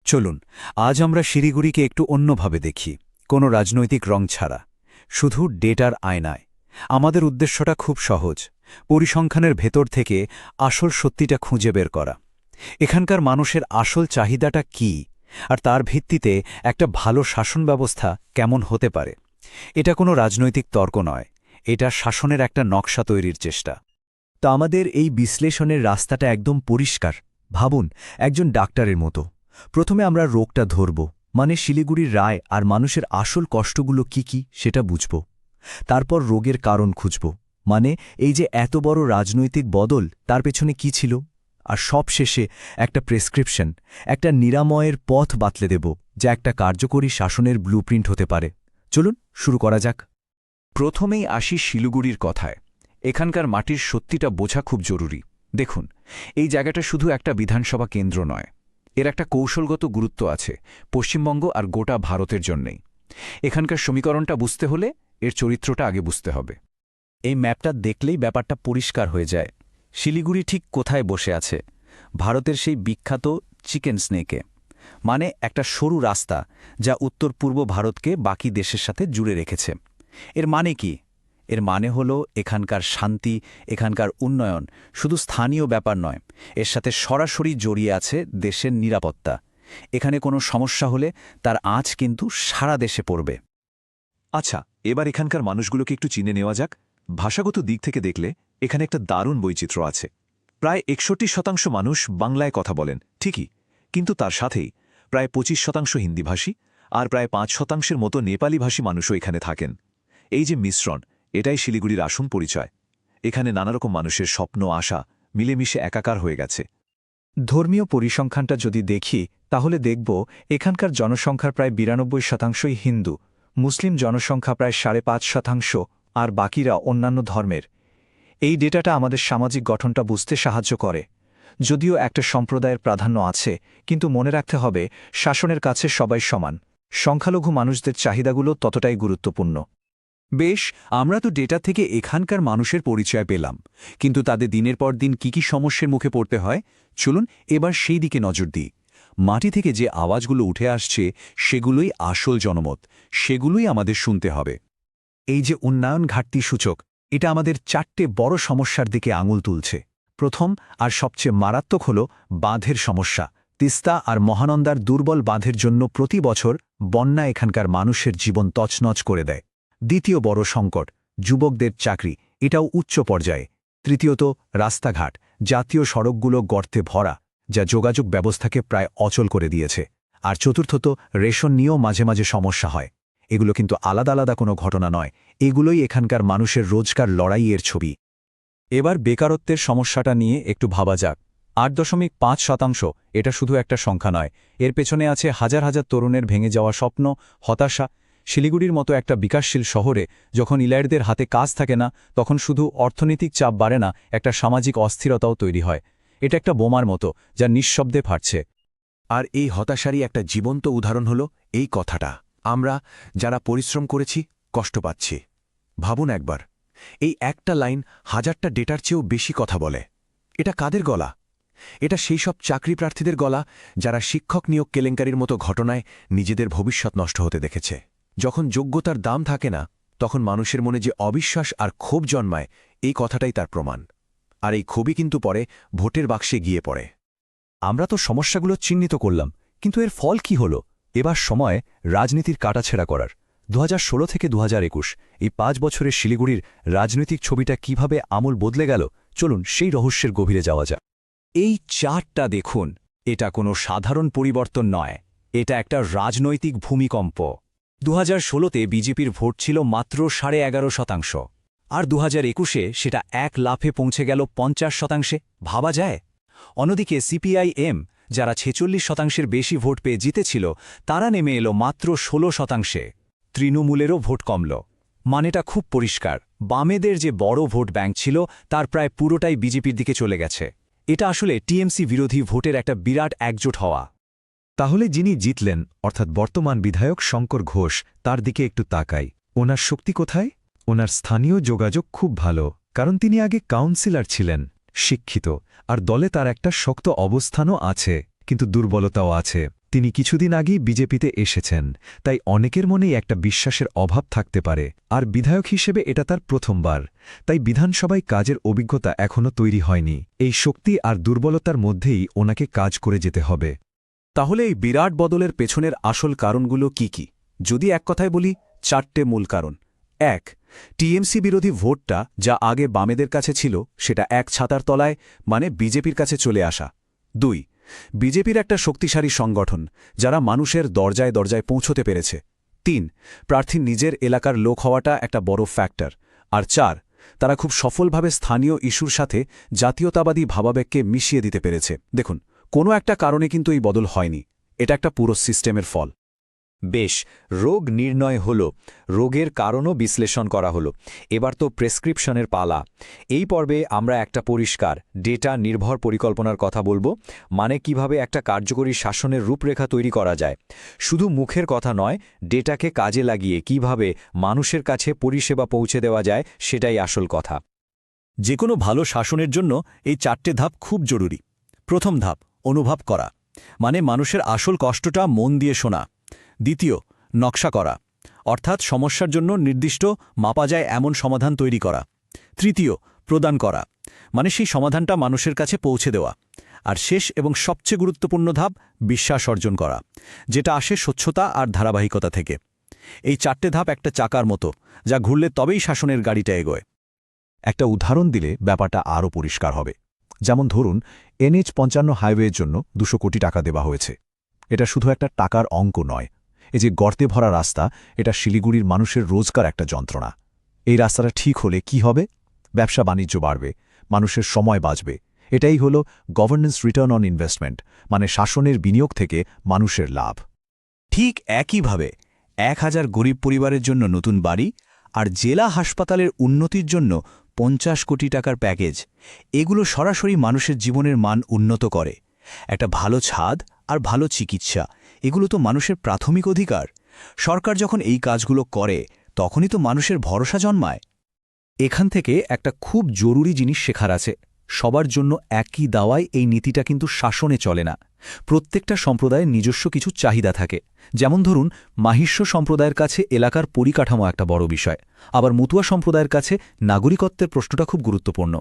চলুন আজ আমরা শিলিগুড়িকে একটু অন্যভাবে দেখি, কোনো রাজনৈতিক রং ছাড়া, শুধু ডেটার আয়নায়। আমাদের উদ্দেশ্যটা খুব সহজ, পরিসংখ্যানের ভেতর থেকে আসল সত্যিটা খুঁজে বের করা। এখানকার মানুষের আসল চাহিদাটা কী, আর তার ভিত্তিতে একটা ভালো শাসন ব্যবস্থা কেমন হতে পারে। এটা কোনো রাজনৈতিক তর্ক নয়, এটা শাসনের একটা নকশা তৈরির চেষ্টা। তা আমাদের এই বিশ্লেষণের রাস্তাটা একদম পরিষ্কার। ভাবুন, একজন ডাক্তারের মতো প্রথমে আমরা রোগটা ধরব, মানে শিলিগুড়ির রায় আর মানুষের আসল কষ্টগুলো কি সেটা বুঝব। তারপর রোগের কারণ খুঁজব, মানে এই যে এত বড় রাজনৈতিক বদল তার পেছনে কি ছিল। আর সবশেষে একটা প্রেসক্রিপশন, একটা নিরাময়ের পথ বাতলে দেব, যা একটা কার্যকরী শাসনের ব্লুপ্রিন্ট হতে পারে। চলুন শুরু করা যাক। প্রথমেই আসি শিলিগুড়ির কথায়। এখানকার মাটির সত্যিটা বোঝা খুব জরুরি। দেখুন, এই জায়গাটা শুধু একটা বিধানসভা কেন্দ্র নয়, এর একটা কৌশলগত গুরুত্ব আছে পশ্চিমবঙ্গ আর গোটা ভারতের জন্যেই। এখানকার সমীকরণটা বুঝতে হলে এর চরিত্রটা আগে বুঝতে হবে। এই ম্যাপটা দেখলেই ব্যাপারটা পরিষ্কার হয়ে যায়। শিলিগুড়ি ঠিক কোথায় বসে আছে? ভারতের সেই বিখ্যাত চিকেন স্নেকে, মানে একটা সরু রাস্তা যা উত্তর পূর্ব ভারতকে বাকি দেশের সাথে জুড়ে রেখেছে। এর মানে কি? এর মানে হলো এখানকার শান্তি, এখানকার উন্নয়ন শুধু স্থানীয় ব্যাপার নয়, এর সাথে সরাসরি জড়িয়ে আছে দেশের নিরাপত্তা। এখানে কোনো সমস্যা হলে তার আঁচ কিন্তু সারা দেশে পড়বে। আচ্ছা, এবার এখানকার মানুষগুলোকে একটু চিনে নেওয়া যাক। ভাষাগত দিক থেকে দেখলে এখানে একটা দারুণ বৈচিত্র্য আছে। প্রায় 61% মানুষ বাংলায় কথা বলেন, ঠিকই, কিন্তু তার সাথেই প্রায় 25% হিন্দিভাষী আর প্রায় 5% মতো নেপালিভাষী মানুষও এখানে থাকেন। এই যে মিশ্রণ, এটাই শিলিগুড়ির আসল পরিচয়। এখানে নানারকম মানুষের স্বপ্ন আশা মিলেমিশে একাকার হয়ে গেছে। ধর্মীয় পরিসংখ্যানটা যদি দেখি তাহলে দেখব এখানকার জনসংখ্যার প্রায় 92%ই হিন্দু, মুসলিম জনসংখ্যা প্রায় 5.5%, আর বাকিরা অন্যান্য ধর্মের। এই ডেটাটা আমাদের সামাজিক গঠনটা বুঝতে সাহায্য করে। যদিও একটা সম্প্রদায়ের প্রাধান্য আছে, কিন্তু মনে রাখতে হবে শাসনের কাছে সবাই সমান। সংখ্যালঘু মানুষদের চাহিদাগুলো ততটাই গুরুত্বপূর্ণ। বেশ, আমরা তো ডেটা থেকে এখানকার মানুষের পরিচয় পেলাম, কিন্তু তাদের দিনের পর দিন কি সমস্যার মুখে পড়তে হয়, চলুন এবার সেই দিকে নজর দিই। মাটি থেকে যে আওয়াজগুলো উঠে আসছে সেগুলোই আসল জনমত, সেগুলোই আমাদের শুনতে হবে। এই যে উন্নয়ন ঘাটতি সূচক, এটা আমাদের 4টে বড় সমস্যার দিকে আঙুল তুলছে। প্রথম আর সবচেয়ে মারাত্মক হল বাঁধের সমস্যা। তিস্তা আর মহানন্দার দুর্বল বাঁধের জন্য প্রতি বছর বন্যা এখানকার মানুষের জীবন তছনছ করে দেয়। দ্বিতীয় বড় সংকট, যুবকদের চাকরি, এটাও উচ্চ পর্যায়ে। তৃতীয়ত রাস্তাঘাট, জাতীয় সড়কগুলো গর্তে ভরা, যা যোগাযোগ ব্যবস্থাকে প্রায় অচল করে দিয়েছে। আর চতুর্থত রেশন নিয়েও মাঝে মাঝে সমস্যা হয়। এগুলো কিন্তু আলাদা আলাদা কোনো ঘটনা নয়, এগুলোই এখানকার মানুষের রোজকার লড়াইয়ের ছবি। এবার বেকারত্বের সমস্যাটা নিয়ে একটু ভাবা যাক। 8.5%, এটা শুধু একটা সংখ্যা নয়, এর পেছনে আছে হাজার হাজার তরুণের ভেঙে যাওয়া স্বপ্ন, হতাশা। শিলিগুড়ির মতো একটা বিকাশশীল শহরে যখন ইলাইটদের হাতে কাজ থাকে না, তখন শুধু অর্থনৈতিক চাপ বাড়ে না, একটা সামাজিক অস্থিরতাও তৈরি হয়। এটা একটা বোমার মতো, যা নিঃশব্দে ফাটছে। আর এই হতাশারই একটা জীবন্ত উদাহরণ হলো এই কথাটা। আমরা যারা পরিশ্রম করেছি, কষ্ট পাচ্ছি। ভাবুন একবার, এই একটা লাইন হাজারটা ডেটার চেয়েও বেশি কথা বলে। এটা কাদের গলা? এটা সেই সব চাকরি প্রার্থীদের গলা যারা শিক্ষক নিয়োগ কেলেঙ্কারির মতো ঘটনায় নিজেদের ভবিষ্যৎ নষ্ট হতে দেখেছে। যখন যোগ্যতার দাম থাকে না, তখন মানুষের মনে যে অবিশ্বাস আর ক্ষোভ জন্মায়, এই কথাটাই তার প্রমাণ। আর এই ক্ষোভই কিন্তু পরে ভোটের বাক্সে গিয়ে পড়ে। আমরা তো সমস্যাগুলো চিহ্নিত করলাম, কিন্তু এর ফল কি হল? এবার সময় রাজনীতির কাটাছেড়া করার। 2016 থেকে 2021, এই 5 বছরের শিলিগুড়ির রাজনৈতিক ছবিটা কিভাবে আমূল বদলে গেল, চলুন সেই রহস্যের গভীরে যাওয়া যাক। এই চার্টটা দেখুন, এটা কোনো সাধারণ পরিবর্তন নয়, এটা একটা রাজনৈতিক ভূমিকম্প। 2016তে বিজেপির ভোট ছিল মাত্র 11.5%, আর 2021-এ সেটা এক লাফে পৌঁছে গেল 50%। ভাবা যায়? অন্যদিকে সিপিআইএম, যারা 46%-এর বেশি ভোট পেয়ে জিতেছিল, তারা নেমে এলো মাত্র 16%। তৃণমূলেরও ভোট কমল। মানেটা খুব পরিষ্কার, বামেদের যে বড় ভোট ব্যাংক ছিল তার প্রায় পুরোটাই বিজেপির দিকে চলে গেছে। এটা আসলে টিএমসি বিরোধী ভোটের একটা বিরাট একজোট হওয়া। তাহলে যিনি জিতলেন, অর্থাৎ বর্তমান বিধায়ক শঙ্কর ঘোষ, তার দিকে একটু তাকাই। ওনার শক্তি কোথায়? ওনার স্থানীয় যোগাযোগ খুব ভালো, কারণ তিনি আগে কাউন্সিলর ছিলেন, শিক্ষিত, আর দলে তার একটা শক্ত অবস্থানও আছে, কিন্তু দুর্বলতাও আছে। তিনি কিছুদিন আগেই বিজেপিতে এসেছেন, তাই অনেকের মনেই একটা বিশ্বাসের অভাব থাকতে পারে, আর বিধায়ক হিসেবে এটা তার প্রথমবার, তাই বিধানসভায় কাজের অভিজ্ঞতা এখনও তৈরি হয়নি। এই শক্তি আর দুর্বলতার মধ্যেই ওনাকে কাজ করে যেতে হবে। তাহলে এই বিরাট বদলের পেছনের আসল কারণগুলো কি কি? যদি এক কথায় বলি, 4টে মূল কারণ। 1. টিএমসি বিরোধী ভোটটা যা আগে বামেদের কাছে ছিল সেটা এক ছাতার তলায় মানে বিজেপির কাছে চলে আসা। 2. বিজেপির একটা শক্তিশালী সংগঠন যারা মানুষের দরজায় দরজায় পৌঁছতে পেরেছে। 3. প্রার্থীর নিজের এলাকার লোক হওয়াটা একটা বড় ফ্যাক্টর। আর 4. তারা খুব সফলভাবে স্থানীয় ইস্যুর সাথে জাতীয়তাবাদী ভাবাবেগকে মিশিয়ে দিতে পেরেছে। দেখুন, কোনো একটা কারণে কিন্তু এই বদল হয়নি, এটা একটা পুরো সিস্টেমের ফল। বেশ, রোগ নির্ণয় হল, রোগের কারণও বিশ্লেষণ করা হলো। এবার তো প্রেসক্রিপশনের পালা। এই পর্বে আমরা একটা পরিষ্কার ডেটা নির্ভর পরিকল্পনার কথা বলবো, মানে কিভাবে একটা কার্যকরী শাসনের রূপরেখা তৈরি করা যায়। শুধু মুখের কথা নয়, ডেটাকে কাজে লাগিয়ে কিভাবে মানুষের কাছে পরিষেবা পৌঁছে দেওয়া যায় সেটাই আসল কথা। যে কোনো ভালো শাসনের জন্য এই 4টে ধাপ খুব জরুরি। প্রথম ধাপ, অনুভব করা, মানে মানুষের আসল কষ্টটা মন দিয়ে শোনা। দ্বিতীয়, নকশা করা, অর্থাৎ সমস্যার জন্য নির্দিষ্ট মাপা যায় এমন সমাধান তৈরি করা। তৃতীয়, প্রদান করা, মানে সেই সমাধানটা মানুষের কাছে পৌঁছে দেওয়া। আর শেষ এবং সবচেয়ে গুরুত্বপূর্ণ ধাপ, বিশ্বাস অর্জন করা, যেটা আসে স্বচ্ছতা আর ধারাবাহিকতা থেকে। এই 4টে ধাপ একটা চাকার মতো, যা ঘুরলে তবেই শাসনের গাড়িটা এগোয়। একটা উদাহরণ দিলে ব্যাপারটা আরও পরিষ্কার হবে। যেমন ধরুন, NH-55 হাইওয়ের জন্য 200 কোটি টাকা দেওয়া হয়েছে। এটা শুধু একটা টাকার অঙ্ক নয়। এই যে গর্তে ভরা রাস্তা, এটা শিলিগুড়ির মানুষের রোজকার একটা যন্ত্রণা। এই রাস্তাটা ঠিক হলে কি হবে? ব্যবসা বাণিজ্য বাড়বে, মানুষের সময় বাঁচবে। এটাই হলো গভর্নেন্স রিটার্ন অন ইনভেস্টমেন্ট, মানে শাসনের বিনিয়োগ থেকে মানুষের লাভ। ঠিক একইভাবে 1000 গরিব পরিবারের জন্য নতুন বাড়ি আর জেলা হাসপাতালের উন্নতির জন্য 50 কোটি টাকার প্যাকেজ, এগুলো সরাসরি মানুষের জীবনের মান উন্নত করে। একটা ভালো ছাদ আর ভালো চিকিৎসা, এগুলো তো মানুষের প্রাথমিক অধিকার। সরকার যখন এই কাজগুলো করে তখনই তো মানুষের ভরসা জন্মায়। এখান থেকে একটা খুব জরুরি জিনিস শেখার আছে। সবার জন্য একই দাওয়ায় এই নীতিটা কিন্তু শাসনে চলে না। প্রত্যেকটা সম্প্রদায়ের নিজস্ব কিছু চাহিদা থাকে। যেমন ধরুন, মাহিষ্য সম্প্রদায়ের কাছে এলাকার পরিকাঠামো একটা বড় বিষয়, আবার মুতুয়া সম্প্রদায়ের কাছে নাগরিকত্বের প্রশ্নটা খুব গুরুত্বপূর্ণ।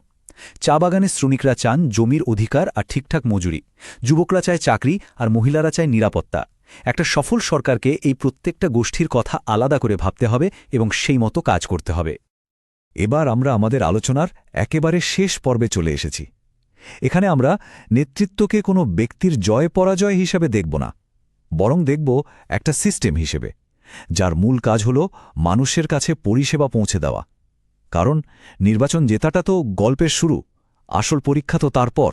চা বাগানের শ্রমিকরা চান জমির অধিকার আর ঠিকঠাক মজুরি, যুবকরা চায় চাকরি আর মহিলারা চায় নিরাপত্তা। একটা সফল সরকারকে এই প্রত্যেকটা গোষ্ঠীর কথা আলাদা করে ভাবতে হবে এবং সেই মতো কাজ করতে হবে। এবার আমরা আমাদের আলোচনার একেবারে শেষ পর্বে চলে এসেছি। এখানে আমরা নেতৃত্বকে কোনো ব্যক্তির জয় পরাজয় হিসেবে দেখব না, বরং দেখব একটা সিস্টেম হিসেবে, যার মূল কাজ হল মানুষের কাছে পরিষেবা পৌঁছে দেওয়া। কারণ নির্বাচন জেতাটা তো গল্পের শুরু, আসল পরীক্ষা তো তারপর।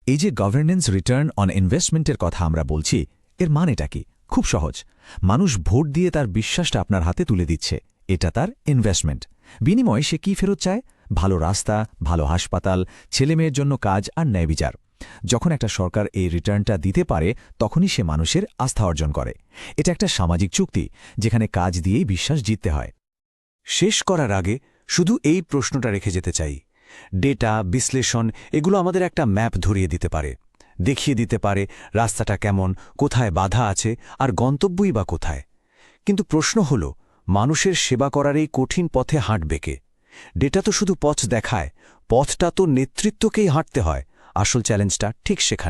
এই যে গভর্নেন্স রিটার্ন অন ইনভেস্টমেন্টের কথা আমরা বলছি, এর মানেটা কি? খুব সহজ। মানুষ ভোট দিয়ে তার বিশ্বাসটা আপনার হাতে তুলে দিচ্ছে, এটা তার ইনভেস্টমেন্ট। বিনিময়ে সে কি ফেরত চায়? ভালো রাস্তা, ভালো হাসপাতাল, ছেলেমেয়ের জন্য কাজ আর ন্যায় বিচার। যখন একটা সরকার এই রিটার্নটা দিতে পারে, তখনই সে মানুষের আস্থা অর্জন করে। এটা একটা সামাজিক চুক্তি, যেখানে কাজ দিয়েই বিশ্বাস জিততে হয়। শেষ করার আগে শুধু এই প্রশ্নটা রেখে যেতে চাই। ডেটা, বিশ্লেষণ, এগুলো আমাদের একটা ম্যাপ ধরিয়ে দিতে পারে, দেখিয়ে দিতে পারে রাস্তাটা কেমন, কোথায় বাধা আছে আর গন্তব্যই বা কোথায়। কিন্তু প্রশ্ন হল, মানুষের সেবা করার এই কঠিন পথে হাঁটবে কে? ডেটা তো শুধু পথ দেখায়, পথটা তো নেতৃত্বকেই হাঁটতে হয়। আসল চ্যালেঞ্জটা ঠিক সেখানে।